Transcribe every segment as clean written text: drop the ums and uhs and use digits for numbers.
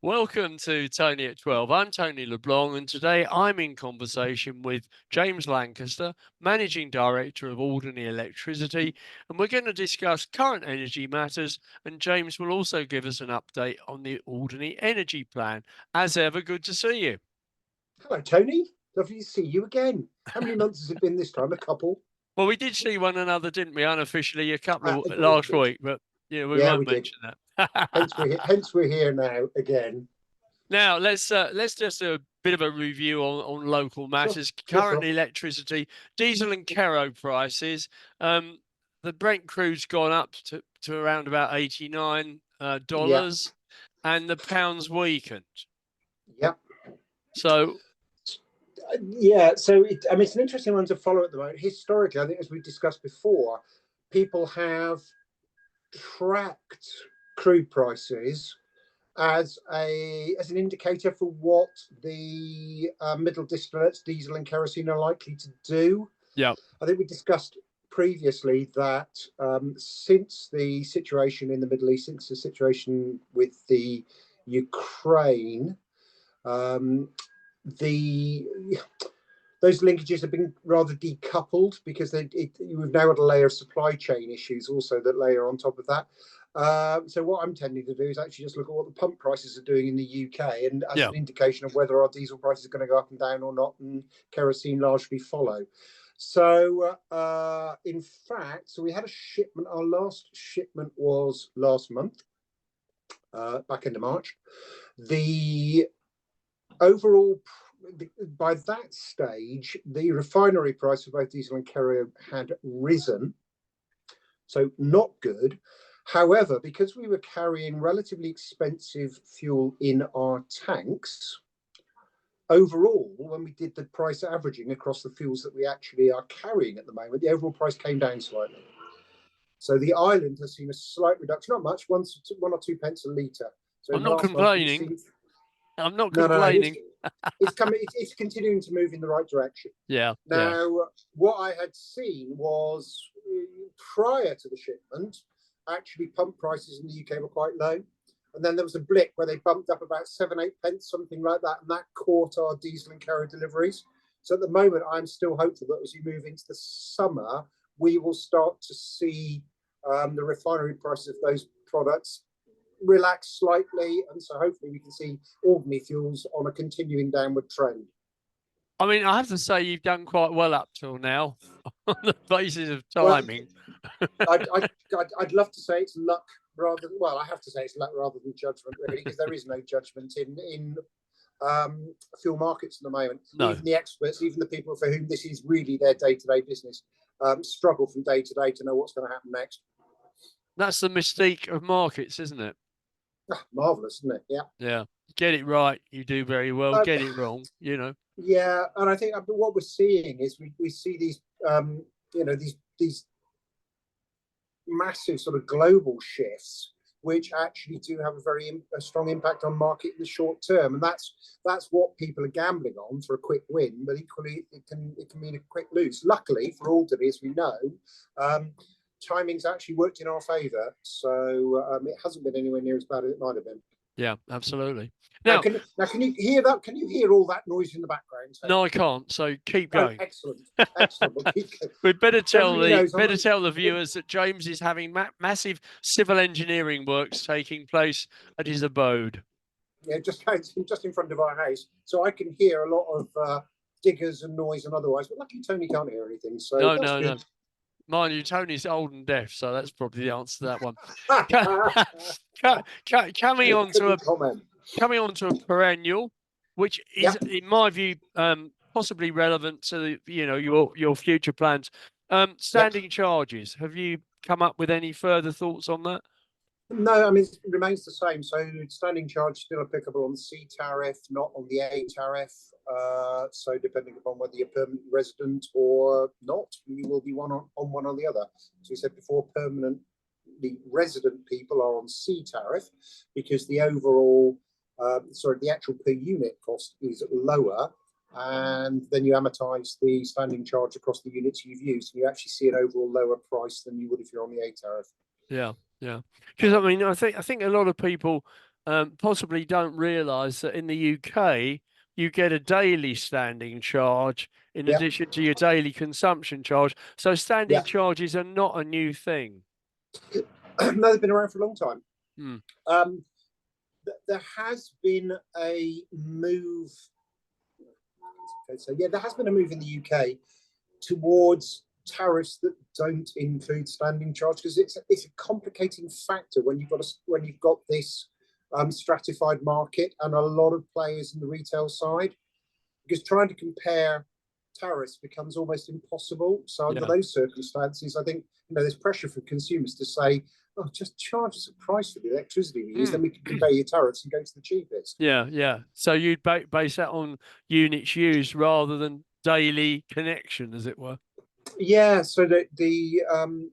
Welcome to Tony at 12. I'm Tony LeBlanc, and today I'm in conversation with James Lancaster, Managing Director of Alderney Electricity, and we're going to discuss current energy matters, and James will also give us an update on the Alderney Energy Plan. As ever, good to see you. Hello, Tony. Lovely to see you again. How many months has it been this time? A couple? Well, we did see one another, didn't we, unofficially, a couple of last week, but yeah, we won't mention that. hence we're here now again. Now let's just do a bit of a review on local matters. Current electricity, diesel and kero prices. The Brent crude's gone up to around about $89, and the pound's weakened. Yep. So so it's an interesting one to follow at the moment. Historically, I think, as we discussed before, people have tracked crude prices as an indicator for what the middle distillates, diesel and kerosene, are likely to do. Yeah, I think we discussed previously that since the situation in the Middle East, since the situation with the Ukraine, those linkages have been rather decoupled because we've now got a layer of supply chain issues also that layer on top of that. So what I'm tending to do is actually just look at what the pump prices are doing in the UK, and as an indication of whether our diesel prices are going to go up and down or not, and kerosene largely follow. So in fact, we had a shipment. Our last shipment was last month, back into March. The overall, by that stage, the refinery price for both diesel and kero had risen, so not good. However, because we were carrying relatively expensive fuel in our tanks, overall, when we did the price averaging across the fuels that we actually are carrying at the moment, the overall price came down slightly. So the island has seen a slight reduction, not much, 1 or 2 pence a litre. So I'm not complaining. I'm not complaining. It's continuing to move in the right direction. Now, what I had seen was, prior to the shipment, actually pump prices in the UK were quite low, and then there was a blip where they bumped up about 7-8 pence, something like that, and that caught our diesel and kero deliveries. So at the moment, I'm still hopeful that as we move into the summer, we will start to see the refinery prices of those products relax slightly, and so hopefully we can see Alderney fuels on a continuing downward trend. I mean, I have to say you've done quite well up till now on the basis of timing. Well, I'd love to say it's luck rather. Well, I have to say it's luck rather than judgment, really, because there is no judgment in fuel markets at the moment. No. Even the experts, even the people for whom this is really their day-to-day business, struggle from day to day to know what's going to happen next. That's the mystique of markets, isn't it? Marvelous, isn't it? Yeah. Get it right, you do very well. Get it wrong, you know. Yeah, and I think what we're seeing is we see these these massive sort of global shifts, which actually do have a strong impact on market in the short term, and that's what people are gambling on for a quick win. But equally, it can mean a quick lose. Luckily for Alderney, as we know, timing's actually worked in our favour, so it hasn't been anywhere near as bad as it might have been. Yeah, absolutely. Now, can you hear that? Can you hear all that noise in the background? No, I can't. So keep going. Oh, excellent. We'd better tell the viewers that James is having massive civil engineering works taking place at his abode. Yeah, just in front of our house, so I can hear a lot of diggers and noise and otherwise. But luckily, Tony can't hear anything. So no. Mind you, Tony's old and deaf, so that's probably the answer to that one. Coming on to a perennial, which is, in my view, possibly relevant to your future plans. Standing charges. Have you come up with any further thoughts on that? No, I mean, it remains the same. So standing charge still applicable on the C tariff, not on the A tariff. So depending upon whether you're permanent resident or not, you will be one on one or the other. So we said before, permanently resident people are on C tariff because the overall, the actual per unit cost is lower, and then you amortize the standing charge across the units you've used, and you actually see an overall lower price than you would if you're on the A tariff. Yeah. Because I mean, I think a lot of people possibly don't realise that in the UK you get a daily standing charge in Yeah, addition to your daily consumption charge. So yeah. standing charges are not a new thing. No, they've been around for a long time. Hmm. Um, there has been a move. So yeah, there has been a move in the UK towards tariffs that don't include standing charge, because it's a complicating factor when you've got this stratified market and a lot of players in the retail side, because trying to compare tariffs becomes almost impossible. So under Yeah. those circumstances, I think there's pressure for consumers to say, "Oh, just charge us a price for the electricity we use, then we can compare your tariffs and go to the cheapest." Yeah, yeah. So you'd base that on units used rather than daily connection, as it were. Yeah, so the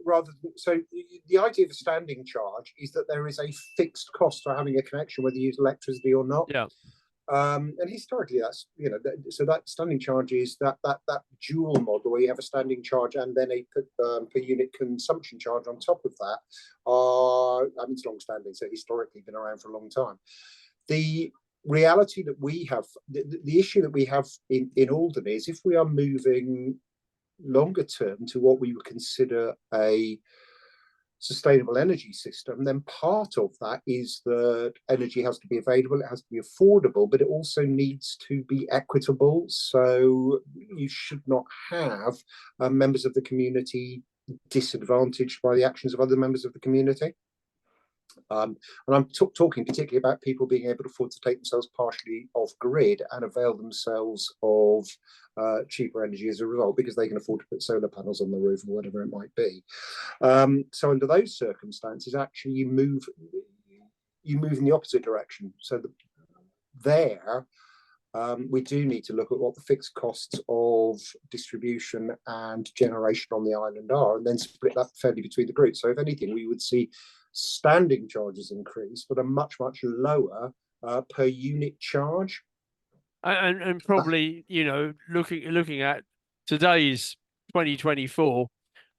rather than, so the idea of a standing charge is that there is a fixed cost for having a connection, whether you use electricity or not. Yeah. And historically, that's so that standing charge is that dual model where you have a standing charge and then a per unit consumption charge on top of that. I mean, it's long standing, so historically been around for a long time. The reality that we have, the issue that we have in Alderney is if we are moving longer term to what we would consider a sustainable energy system, then part of that is that energy has to be available, it has to be affordable, but it also needs to be equitable. So you should not have members of the community disadvantaged by the actions of other members of the community. And I'm talking particularly about people being able to afford to take themselves partially off grid and avail themselves of cheaper energy as a result, because they can afford to put solar panels on the roof or whatever it might be. So under those circumstances, actually, you move in the opposite direction. So we do need to look at what the fixed costs of distribution and generation on the island are, and then split that fairly between the groups. So if anything, we would see standing charges increase, but a much lower per unit charge. And probably, looking at today's 2024,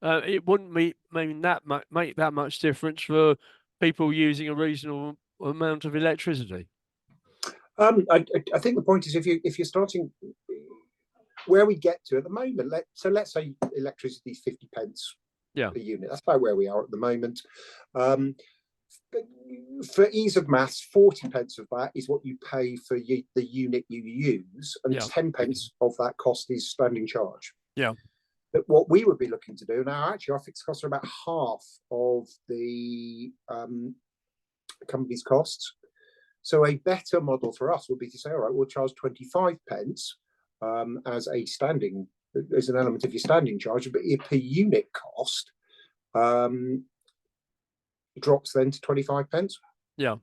it wouldn't make that much difference for people using a reasonable amount of electricity. I think the point is, if you're starting where we get to at the moment, let's say electricity is 50 pence per unit. That's about where we are at the moment. For ease of maths, 40 pence of that is what you pay for the unit you use, and 10 pence of that cost is standing charge. Yeah. But what we would be looking to do now, actually, our fixed costs are about half of the company's costs. So a better model for us would be to say, all right, we'll charge 25 pence as an element of your standing charge, but your per unit cost drops then to 25 pence. Yeah.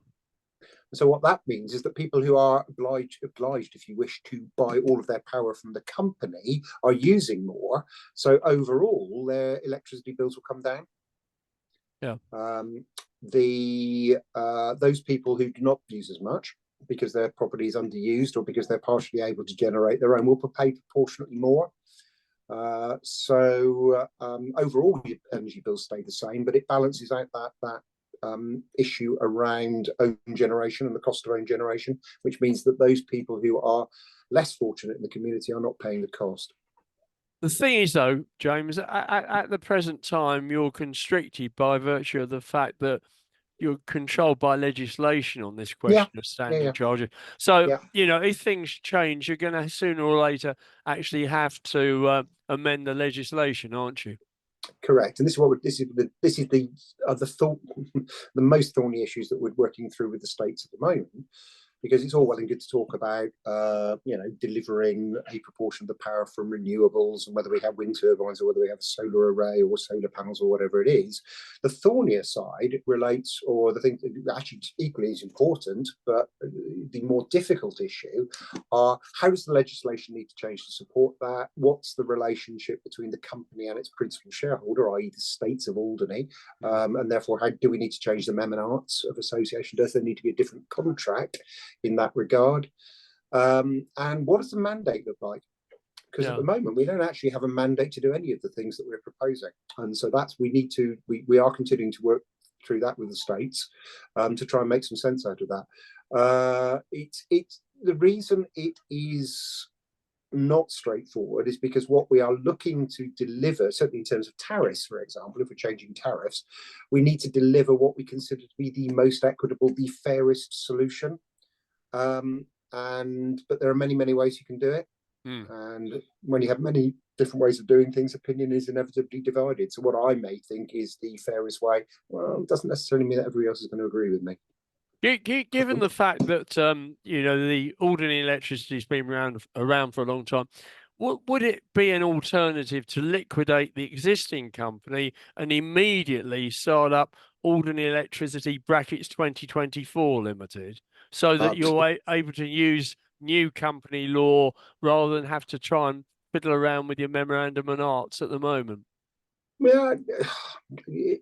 So what that means is that people who are obliged, if you wish, to buy all of their power from the company are using more. So overall, their electricity bills will come down. Yeah. Those people who do not use as much because their property is underused or because they're partially able to generate their own will pay proportionately more. So overall, your energy bills stay the same, but it balances out that issue around own generation and the cost of own generation, which means that those people who are less fortunate in the community are not paying the cost. The thing is, though, James, at the present time, you're constricted by virtue of the fact that you're controlled by legislation on this question of standing charges. So, if things change, you're going to sooner or later actually have to amend the legislation, aren't you? Correct, and this is the most thorny issues that we're working through with the states at the moment, because it's all well and good to talk about delivering a proportion of the power from renewables, and whether we have wind turbines or whether we have a solar array or solar panels or whatever it is. The thornier side relates, or the thing that actually equally is important, but the more difficult issue are, how does the legislation need to change to support that? What's the relationship between the company and its principal shareholder, i.e. the States of Alderney, and therefore how do we need to change the mem and arts of association? Does there need to be a different contract in that regard? And what does the mandate look like? Because at the moment we don't actually have a mandate to do any of the things that we're proposing, and so we are continuing to work through that with the states to try and make some sense out of that. It's the reason it is not straightforward is because what we are looking to deliver, certainly in terms of tariffs, for example, if we're changing tariffs, we need to deliver what we consider to be the most equitable, the fairest solution. But there are many ways you can do it. And when you have many different ways of doing things, opinion is inevitably divided. So what I may think is the fairest way, well, it doesn't necessarily mean that everybody else is going to agree with me. Given the fact that the Alderney Electricity has been around for a long time, would it be an alternative to liquidate the existing company and immediately start up Alderney Electricity brackets 2024 Limited, so that you're able to use new company law rather than have to try and fiddle around with your memorandum and arts at the moment? Yeah,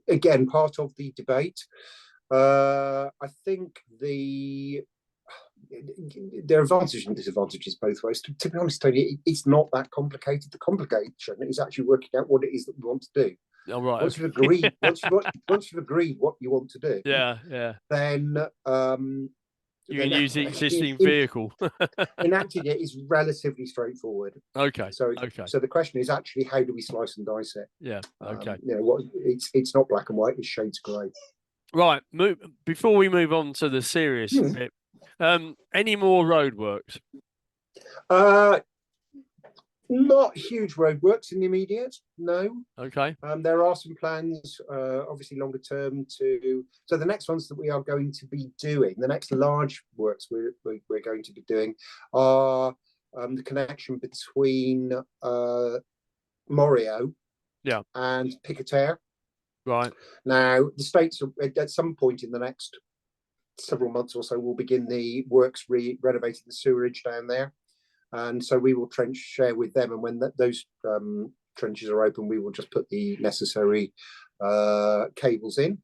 again, part of the debate. I think there are advantages and disadvantages both ways. To be honest, Tony, it's not that complicated. The complication is actually working out what it is that we want to do. Oh, right. Once you've agreed, once you've agreed what you want to do, then you can use the existing vehicle. Enacting it is relatively straightforward. Okay. So the question is actually, how do we slice and dice it? Yeah. Okay. It's not black and white; it's shades grey. Right. Before we move on to the serious bit, any more roadworks? Not huge roadworks in the immediate, no. Okay. There are some plans, obviously longer term, so the next ones that we are going to be doing, the next large works we're going to be doing are the connection between Morio and Picotear. Right. Now, the states at some point in the next several months or so will begin the works renovating the sewerage down there. And so we will trench share with them, and when those trenches are open, we will just put the necessary cables in.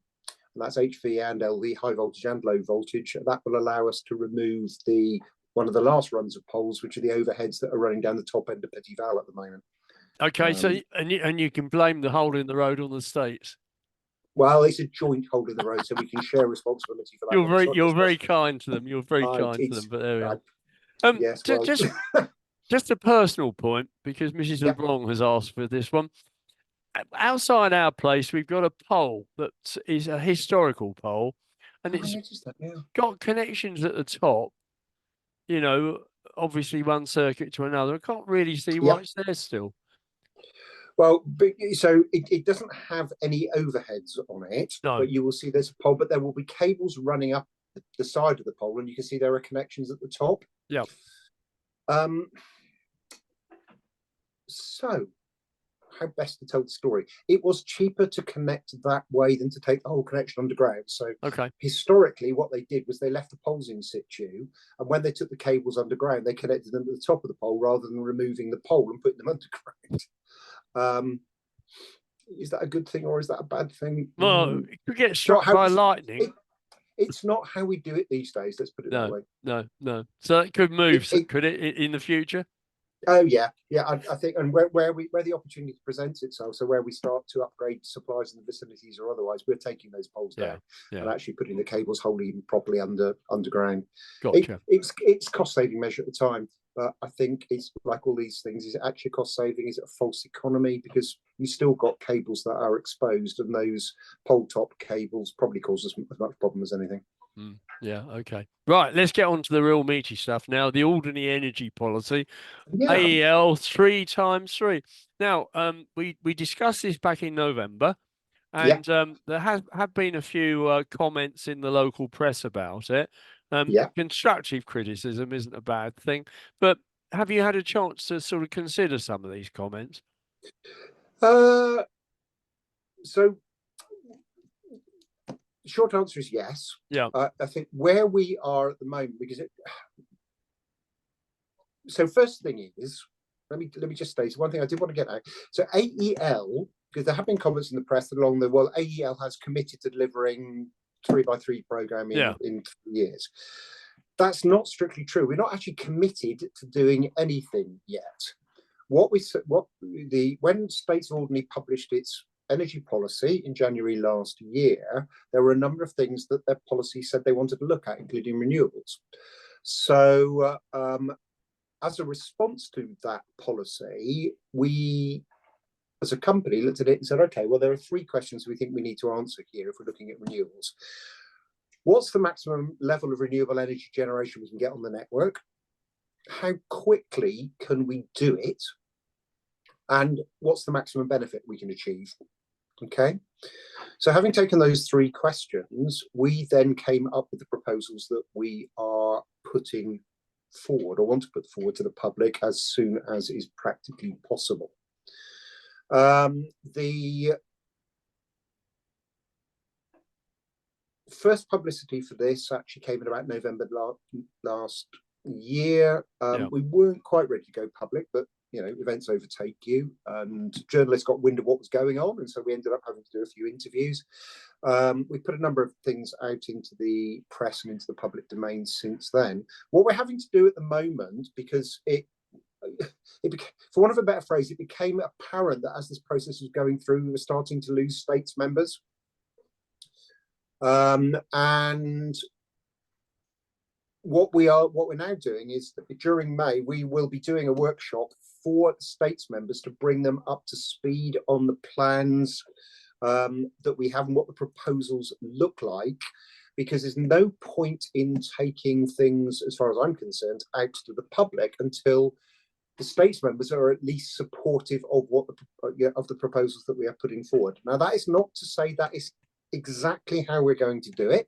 And that's HV and LV, high voltage and low voltage. That will allow us to remove one of the last runs of poles, which are the overheads that are running down the top end of Petit Val at the moment. Okay, so you can blame the hole in the road on the states. Well, it's a joint hole in the road, so we can share responsibility for that. You're very kind to them. You're very kind to them. But there we are. Yes, just a personal point, because Mrs. LeBlanc has asked for this one. Outside our place, we've got a pole that is a historical pole, and it's got connections at the top. Obviously one circuit to another. I can't really see why it's there still. Well, so it doesn't have any overheads on it, but you will see there's a pole, but there will be cables running up the side of the pole, and you can see there are connections at the top. Yeah. So how best to tell the story? It was cheaper to connect that way than to take the whole connection underground. So historically, what they did was they left the poles in situ, and when they took the cables underground, they connected them to the top of the pole rather than removing the pole and putting them underground. Is that a good thing or is that a bad thing? Well, it could get struck by lightning. It's not how we do it these days. Let's put it that way. No. So it could move, could it, in the future? Oh yeah. I think, and where the opportunity presents itself, so where we start to upgrade supplies in the vicinities or otherwise, we're taking those poles down and actually putting the cables wholly and properly underground. Gotcha. It's cost saving measure at the time, but I think it's like all these things. Is it actually cost saving? Is it a false economy? Because you still got cables that are exposed, and those pole top cables probably cause us as much problem as anything. Yeah, okay. Right, let's get on to the real meaty stuff now. The Alderney Energy Policy, AEL 3x3. Now, we discussed this back in November, and there have been a few comments in the local press about it. Constructive criticism isn't a bad thing, but have you had a chance to sort of consider some of these comments? So short answer is yes. I think where we are at the moment, because so first thing is, let me just state one thing I did want to get at. So AEL, because there have been comments in the press along the AEL has committed to delivering 3x3 program in 3 years. That's not strictly true. We're not actually committed to doing anything yet. When States of Alderney published its Energy Policy in January last year, there were a number of things that their policy said they wanted to look at, including renewables. So as a response to that policy, we as a company looked at it and said, okay, well, there are three questions we think we need to answer here if we're looking at renewables. What's the maximum level of renewable energy generation we can get on the network? How quickly can we do it? And what's the maximum benefit we can achieve? Okay. So having taken those three questions, we then came up with the proposals that we are putting forward or want to put forward to the public as soon as is practically possible. The first publicity for this actually came in about November last year. We weren't quite ready to go public, but events overtake you, and journalists got wind of what was going on, and so we ended up having to do a few interviews. We put a number of things out into the press and into the public domain since then. What we're having to do at the moment, because for want of a better phrase, it became apparent that as this process was going through, we were starting to lose states members. And what we're now doing is that during May, we will be doing a workshop for states members to bring them up to speed on the plans that we have and what the proposals look like, because there's no point in taking things, as far as I'm concerned, out to the public until the states members are at least supportive of of the proposals that we are putting forward. Now, that is not to say that is exactly how we're going to do it,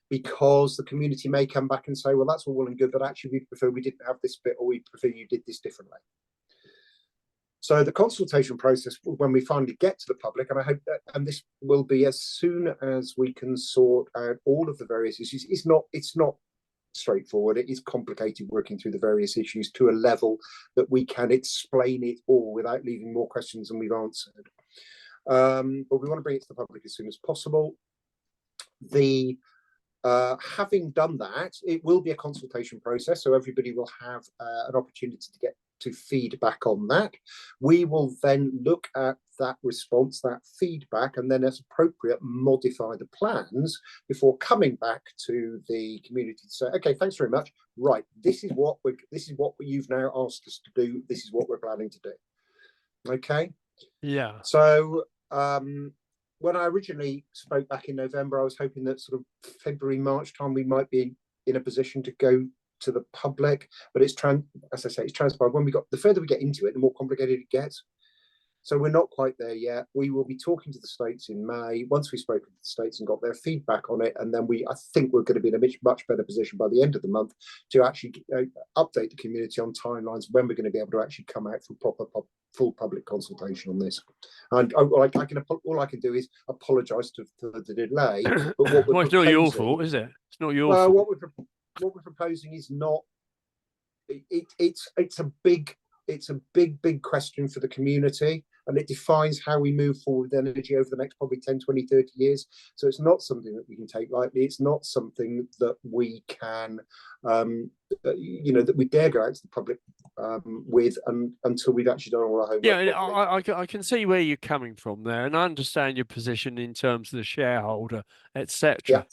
because the community may come back and say, well, that's all well and good, but actually we prefer we didn't have this bit, or we prefer you did this differently. So the consultation process, when we finally get to the public, and I hope that, and this will be as soon as we can sort out all of the various issues. It's not straightforward. It is complicated working through the various issues to a level that we can explain it all without leaving more questions than we've answered. But we want to bring it to the public as soon as possible. Having done that, it will be a consultation process, so everybody will have an opportunity to get to feedback on that. We will then look at that response, that feedback, and then as appropriate modify the plans before coming back to the community to say, okay, thanks very much, right, this is what you've now asked us to do, this is what we're planning to do. Okay. Yeah. So when I originally spoke back in November, I was hoping that sort of February, March time we might be in a position to go to the public, but it's transpired. When the further we get into it, the more complicated it gets. So we're not quite there yet. We will be talking to the states in May once we've spoken to the states and got their feedback on it, and then I think we're going to be in a much better position by the end of the month to actually update the community on timelines when we're going to be able to actually come out for proper full public consultation on this. And all I can do is apologise for the delay. But well, it's not your fault, is it? It's not your fault. What we're proposing is not. It's a big question for the community, and it defines how we move forward with energy over the next probably 10, 20, 30 years. So it's not something that we can take lightly. It's not something that we can, that we dare go out to the public with until we've actually done all our homework. Yeah, I can see where you're coming from there, and I understand your position in terms of the shareholder, etc. Yeah.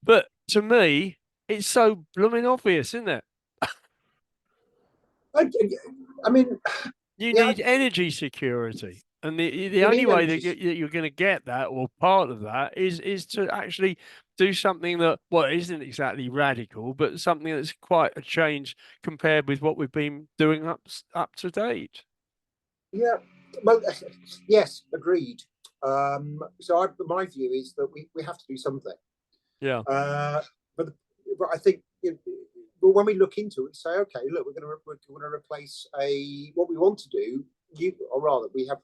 But to me, it's so blooming obvious, isn't it? I mean, you need energy security, and the only way that you're going to get that, or part of that, is to actually do something that, well, isn't exactly radical, but something that's quite a change compared with what we've been doing up to date. Yeah, well, yes, agreed. So my view is that we have to do something. Yeah. But I think when we look into it, we say, okay, look, we're going to replace what we want to do. We have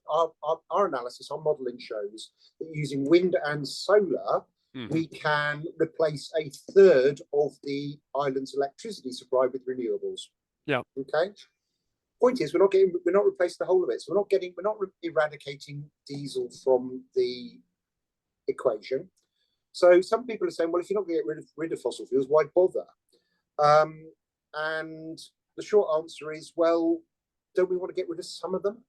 our analysis, our modelling shows that using wind and solar, we can replace a third of the island's electricity supply with renewables. Yeah. Okay. Point is, we're not replacing the whole of it. So we're not eradicating diesel from the equation. So some people are saying, well, if you're not going to get rid of fossil fuels, why bother? And the short answer is, well, don't we want to get rid of some of them?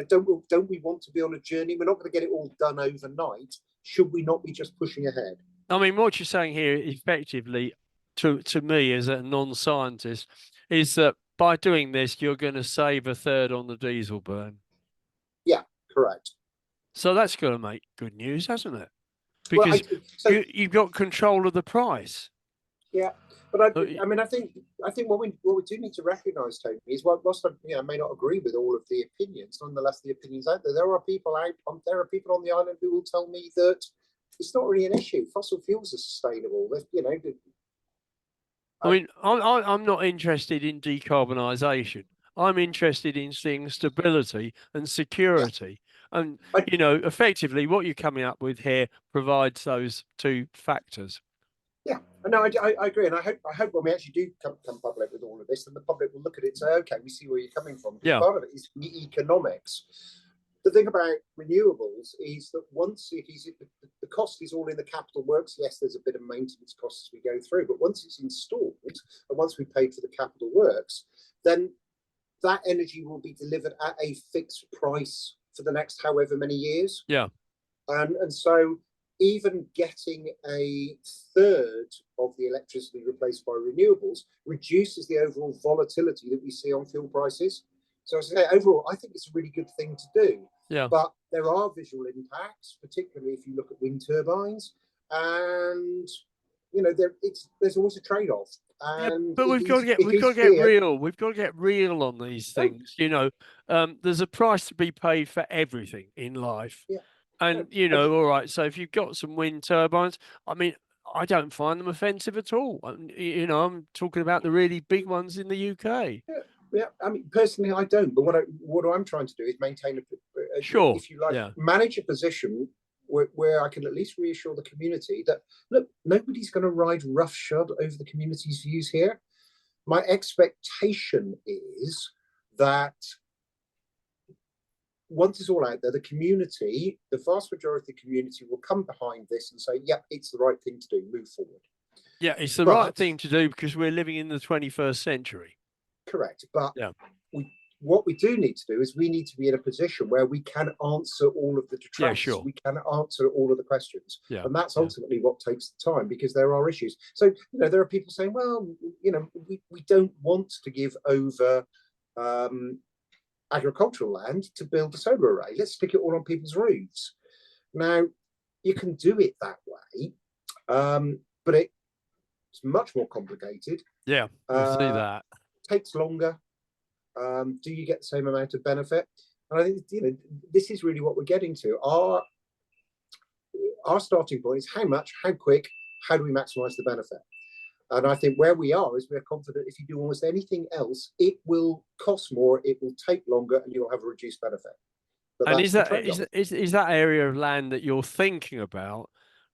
don't we want to be on a journey? We're not going to get it all done overnight. Should we not be just pushing ahead? I mean, what you're saying here, effectively, to me as a non-scientist, is that by doing this, you're going to save a third on the diesel burn. Yeah, correct. So that's going to make good news, hasn't it? Well, Because you've got control of the price. Yeah, but I mean, I think what we do need to recognise, Tony, is whilst I may not agree with all of the opinions, nonetheless the opinions out there. There are people on the island who will tell me that it's not really an issue. Fossil fuels are sustainable. I mean, I'm not interested in decarbonisation. I'm interested in seeing stability and security. Yeah. And, effectively what you're coming up with here provides those two factors. Yeah, no, I agree. And I hope when we actually do come public with all of this, then the public will look at it and say, okay, we see where you're coming from. Yeah. Part of it is the economics. The thing about renewables is that once the cost is all in the capital works, yes, there's a bit of maintenance costs as we go through, but once it's installed and once we paid for the capital works, then that energy will be delivered at a fixed price for the next however many years. Yeah. And so even getting a third of the electricity replaced by renewables reduces the overall volatility that we see on fuel prices. So as I say, overall, I think it's a really good thing to do. Yeah. But there are visual impacts, particularly if you look at wind turbines, and there's always a trade-off. And yeah, but we've got to get real. We've got to get real on these things. There's a price to be paid for everything in life. Yeah. And all right. So if you've got some wind turbines, I mean, I don't find them offensive at all. I'm talking about the really big ones in the UK. Yeah, I mean, personally, I don't. But what I'm trying to do is maintain sure, if you like, manage a position where I can at least reassure the community that, look, nobody's going to ride roughshod over the community's views here. My expectation is that once it's all out there, the vast majority of the community will come behind this and say, yeah, it's the right thing to do, move forward. Yeah, it's the right thing to do because we're living in the 21st century. Correct. But what we do need to do is we need to be in a position where we can answer all of the detractors. Yeah, sure. We can answer all of the questions. Yeah, and that's ultimately what takes the time, because there are issues. So, there are people saying, well, we don't want to give over agricultural land to build a solar array. Let's stick it all on people's roofs. Now, you can do it that way, but it's much more complicated. Yeah, I see that. Takes longer. Do you get the same amount of benefit? And I think this is really what we're getting to. Our starting point is how much, how quick, how do we maximize the benefit? And I think where we are is we're confident if you do almost anything else, it will cost more, it will take longer, and you'll have a reduced benefit. But and is that area of land that you're thinking about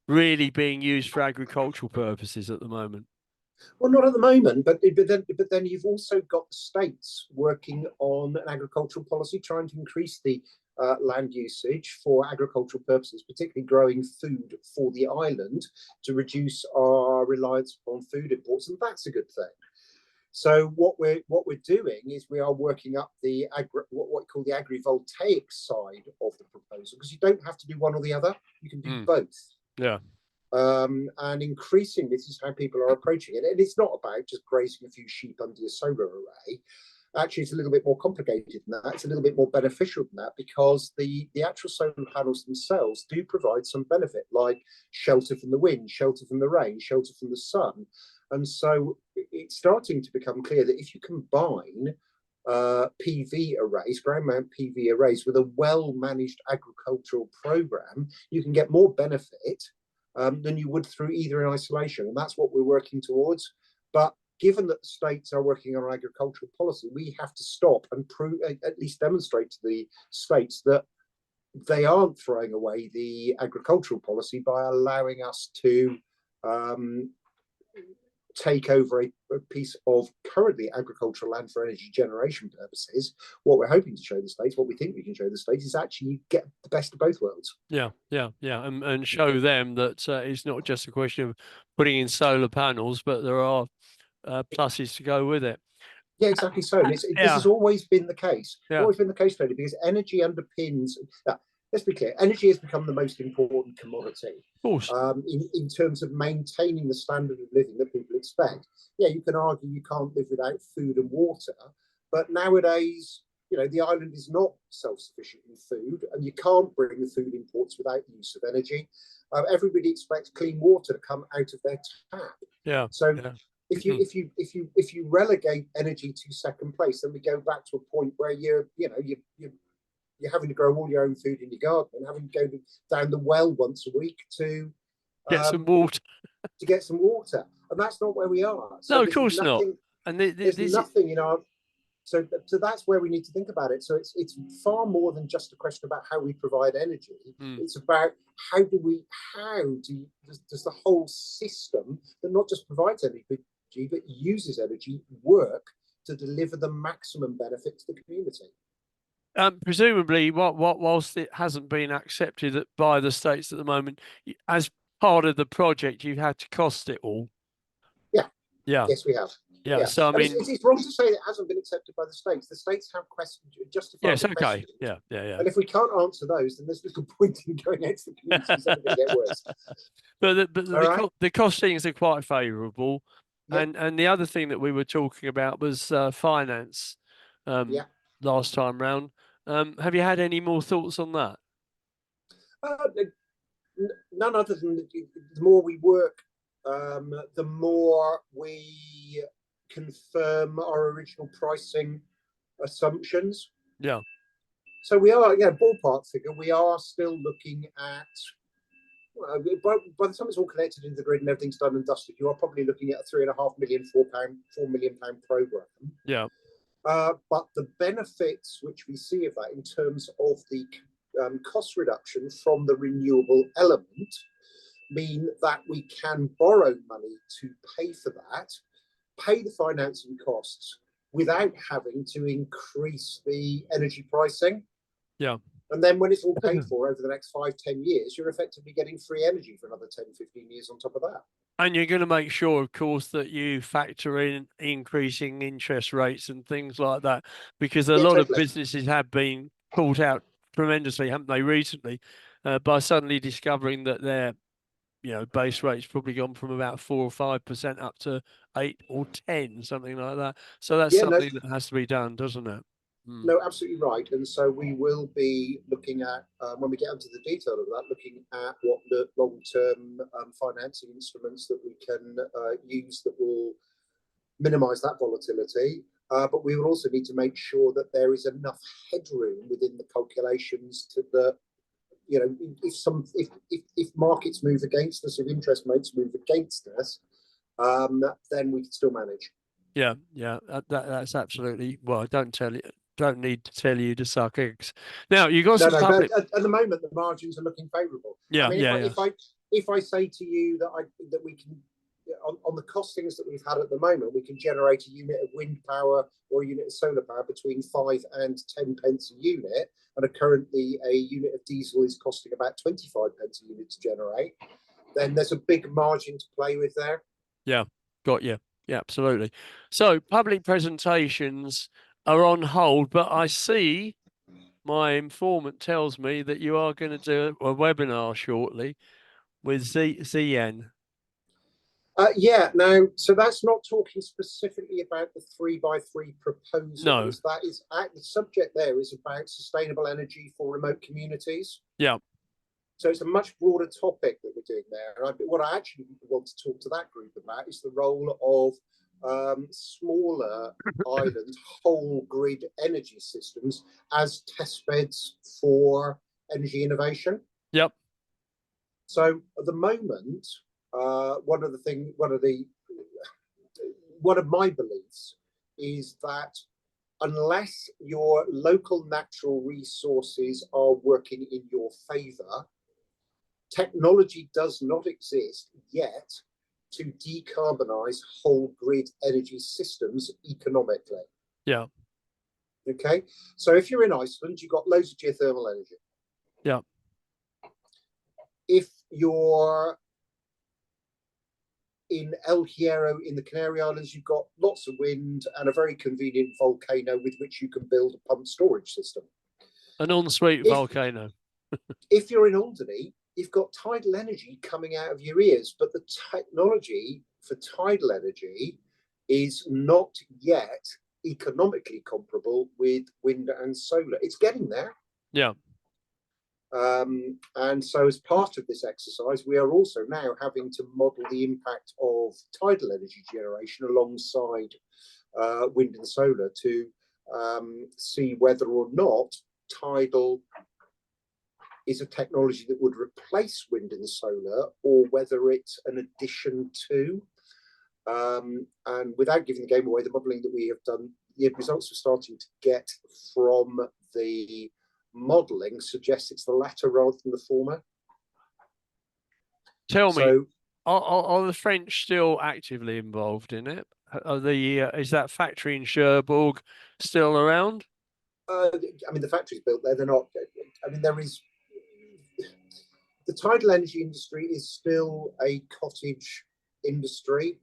really being used for agricultural purposes at the moment? Well, not at the moment, but then you've also got the states working on an agricultural policy, trying to increase the land usage for agricultural purposes, particularly growing food for the island to reduce our reliance on food imports, and that's a good thing. So what we're doing is we are working up the what we call the agrivoltaic side of the proposal, because you don't have to do one or the other; you can do both. Yeah. And increasingly, this is how people are approaching it. And it's not about just grazing a few sheep under your solar array. Actually, it's a little bit more complicated than that. It's a little bit more beneficial than that, because the actual solar panels themselves do provide some benefit, like shelter from the wind, shelter from the rain, shelter from the sun. And so it's starting to become clear that if you combine PV arrays, ground mount PV arrays, with a well-managed agricultural program, you can get more benefit than you would through either in isolation. And that's what we're working towards. But given that the states are working on agricultural policy, we have to stop and at least demonstrate to the states that they aren't throwing away the agricultural policy by allowing us to take over a piece of currently agricultural land for energy generation purposes. What we're hoping to show the states, what we think we can show the states, is actually get the best of both worlds. Yeah, and show them that it's not just a question of putting in solar panels, but there are pluses to go with it. Yeah, exactly so. And this Yeah, has always been the case. yeah, Always been the case, Tony, because energy underpins. Now, let's be clear. Energy has become the most important commodity of course. in terms of maintaining the standard of living that people expect. Yeah, you can argue you can't live without food and water, but nowadays, the island is not self-sufficient in food, and you can't bring the food imports without the use of energy. Everybody expects clean water to come out of their tap. Yeah, So yeah. if you relegate energy to second place, then we go back to a point where you're having to grow all your own food in your garden and having to go down the well once a week Get some um, water. to get some water, and that's not where we are. So No, of course not. And there's this is, nothing in our so that's where we need to think about it. So it's far more than just a question about how we provide energy. It's about how does the whole system that not just provides energy but uses energy work to deliver the maximum benefit to the community. presumably, whilst it hasn't been accepted by the states at the moment, as part of the project, you've had to cost it all. Yeah. Yeah. Yes, we have. Yeah. So I mean, it's wrong to say it hasn't been accepted by the states. The states have justifiable yes, okay. questions. Yeah. And if we can't answer those, then there's little point in going out to the community. It's only going to get worse. But Right. the costings are quite favourable. Yep. And the other thing that we were talking about was finance Yeah. last time round. Have you had any more thoughts on that? None other than the more we work, the more we confirm our original pricing assumptions. Yeah. So we are, ballpark figure, we are still looking at, by the time it's all connected into the grid and everything's done and dusted, you are probably looking at a £3.5 million, £4 million programme. Yeah. But the benefits which we see of that in terms of the cost reduction from the renewable element mean that we can borrow money to pay for that, pay the financing costs without having to increase the energy pricing. Yeah. And then when it's all paid for over the next 5-10 years, you're effectively getting free energy for another 10-15 years on top of that. And you're going to make sure, of course, that you factor in increasing interest rates and things like that, because a lot of businesses have been caught out tremendously, haven't they, recently, by suddenly discovering that their, base rate's probably gone from about 4 or 5% up to 8 or 10, something like that. So that's something that has to be done, doesn't it? No, absolutely right. And so we will be looking at, when we get into the detail of that, looking at what the long-term financing instruments that we can use that will minimise that volatility. But we will also need to make sure that there is enough headroom within the calculations to the, if markets move against us, if interest rates move against us, then we can still manage. Yeah, that's absolutely, well, don't need to tell you to suck eggs. Now you got some public. But at the moment the margins are looking favourable. Yeah, I mean, if I say to you that we can, on the costings that we've had at the moment, we can generate a unit of wind power or a unit of solar power between 5 and 10 pence a unit, and currently a unit of diesel is costing about 25 pence a unit to generate, then there's a big margin to play with there. Yeah, got you. Yeah, absolutely. So public presentations are on hold, but I see my informant tells me that you are going to do a webinar shortly with ZN. Now, so that's not talking specifically about the 3x3 proposals. No. That is, the subject there is about sustainable energy for remote communities. Yeah. So it's a much broader topic that we're doing there. And what I actually want to talk to that group about is the role of smaller island whole grid energy systems as test beds for energy innovation. Yep. So at the moment, one of my beliefs is that unless your local natural resources are working in your favor, technology does not exist yet to decarbonize whole grid energy systems economically. Yeah. Okay. So if you're in Iceland, you've got loads of geothermal energy. Yeah. If you're in El Hierro in the Canary Islands, you've got lots of wind and a very convenient volcano with which you can build a pumped storage system. An ensuite volcano. If you're in Alderney, you've got tidal energy coming out of your ears, but the technology for tidal energy is not yet economically comparable with wind and solar. It's getting there. Yeah. And so as part of this exercise, we are also now having to model the impact of tidal energy generation alongside wind and solar to see whether or not tidal is a technology that would replace wind and solar, or whether it's an addition to. And without giving the game away, the modelling that we have done, the results we're starting to get from the modelling suggests it's the latter rather than the former. Tell me, are the French still actively involved in it? Is that factory in Cherbourg still around? I mean, the factory's built there. They're not. I mean, there is. The tidal energy industry is still a cottage industry.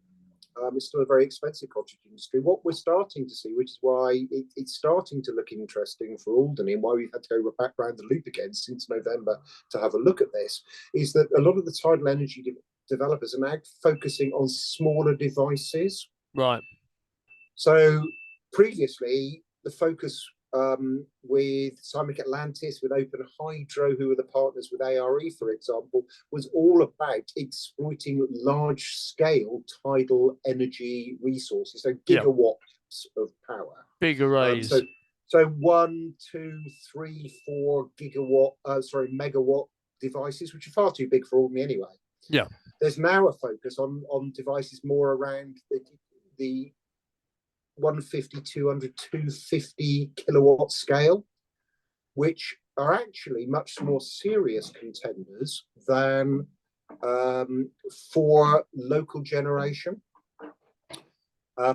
It's still a very expensive cottage industry. What we're starting to see, which is why it's starting to look interesting for Alderney, and why we've had to go back around the loop again since November to have a look at this, is that a lot of the tidal energy developers are now focusing on smaller devices. Right. So previously, the focus with Simon Atlantis, with Open Hydro, who are the partners with ARE, for example, was all about exploiting large-scale tidal energy resources, so gigawatts of power. Big arrays. So 1, 2, 3, 4 megawatt devices, which are far too big for Alderney anyway. Yeah. There's now a focus on devices more around the 150, 200, 250 kilowatt scale, which are actually much more serious contenders than for local generation.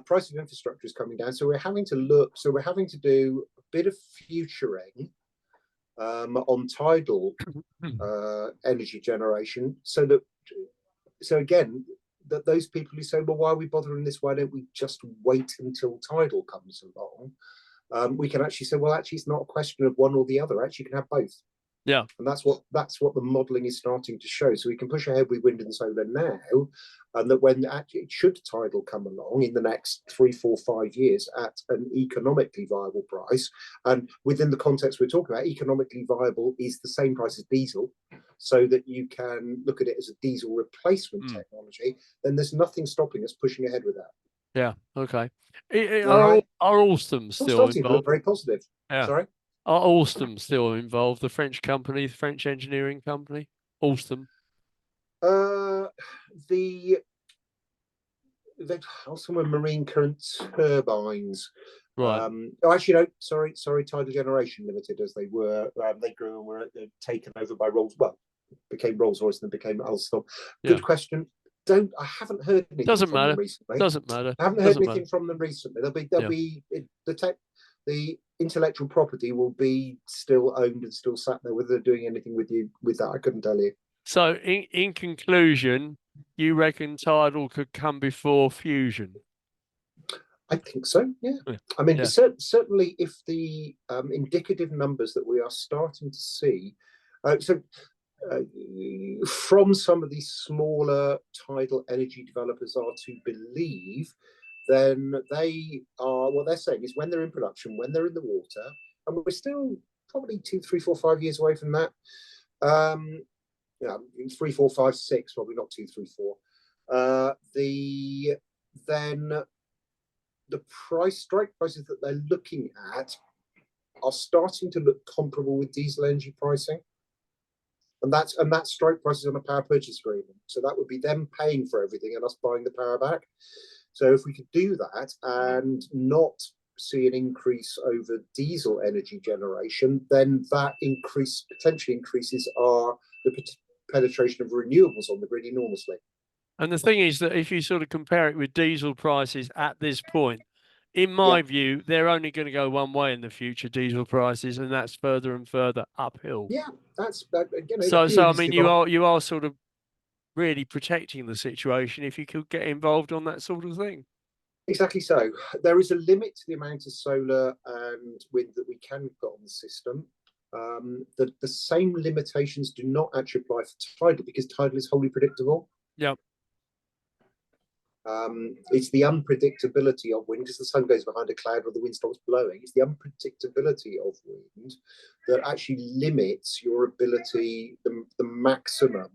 Price of infrastructure is coming down, so we're having to look. So we're having to do a bit of futuring on tidal energy generation, so again, that those people who say, well, why are we bothering this? Why don't we just wait until tidal comes along? We can actually say, well, actually, it's not a question of one or the other. Actually, you can have both. Yeah. And that's what the modelling is starting to show. So we can push ahead with wind and solar now, and that when actually should tidal come along in the next 3, 4, 5 years at an economically viable price, and within the context we're talking about, economically viable is the same price as diesel, so that you can look at it as a diesel replacement technology, then there's nothing stopping us pushing ahead with that. Yeah. Okay. Are Alstom still starting involved? to look very positive. Yeah. Sorry? Are Alstom still involved? The French company, the French engineering company, Alstom. Alstom were marine current turbines. Right. Actually, no. Sorry. Tidal Generation Limited, as they were. They grew and were taken over by Rolls. Well, became Rolls Royce and then became Alstom. Good question. I haven't heard anything from them recently. Doesn't matter. I haven't heard anything from them recently. There'll be the intellectual property will be still owned and still sat there. Whether they're doing anything with that, I couldn't tell you. So, in conclusion, you reckon tidal could come before fusion? I think so. Yeah. I mean, certainly, if the indicative numbers that we are starting to see, from some of these smaller tidal energy developers are to believe, then they are, what they're saying is when they're in production, when they're in the water, and we're still probably 2, 3, 4, 5 years away from that. 3, 4, 5, 6, probably not 2, 3, 4. Then the strike prices that they're looking at are starting to look comparable with diesel energy pricing. And that's strike prices on a power purchase agreement. So that would be them paying for everything and us buying the power back. So if we could do that and not see an increase over diesel energy generation, then that potentially increases the penetration of renewables on the grid enormously. And the thing is that if you sort of compare it with diesel prices at this point, in my view, they're only going to go one way in the future, diesel prices, and that's further and further uphill. Yeah, that's so I mean, you are sort of really protecting the situation if you could get involved on that sort of thing. Exactly so. There is a limit to the amount of solar and wind that we can put on the system. The same limitations do not actually apply for tidal, because tidal is wholly predictable. Yeah. It's the unpredictability of wind, because the sun goes behind a cloud or the wind stops blowing. It's the unpredictability of wind that actually limits your ability, the maximum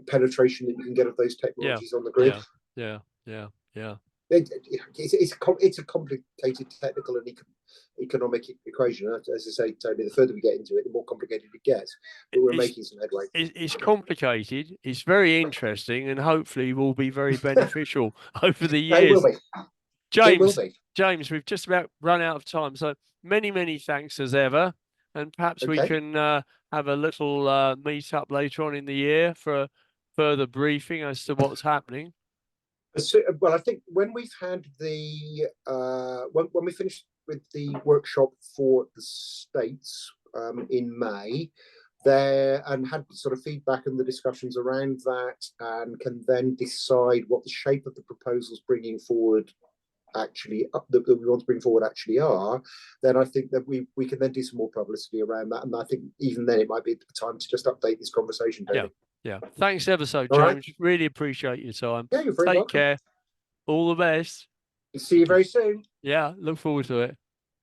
penetration that you can get of those technologies on the grid. Yeah. It's a complicated technical and economic equation. As I say, Tony, the further we get into it, the more complicated it gets. But we're making some headway. It's complicated. It's very interesting, and hopefully will be very beneficial over the years. It will be. It will be. James, we've just about run out of time. So many thanks as ever. And perhaps we can have a little meet up later on in the year for a further briefing as to what's happening. Well, I think when we've had the when we finished with the workshop for the states in May, there, and had sort of feedback and the discussions around that, and can then decide what the shape of the proposals bringing forward actually that we want to bring forward actually are, then I think that we can then do some more publicity around that. And I think even then it might be the time to just update this conversation. Yeah. Thanks ever so, James. Right. Really appreciate your time. Yeah, you're very welcome. Take care. All the best. See you very soon. Yeah, look forward to it.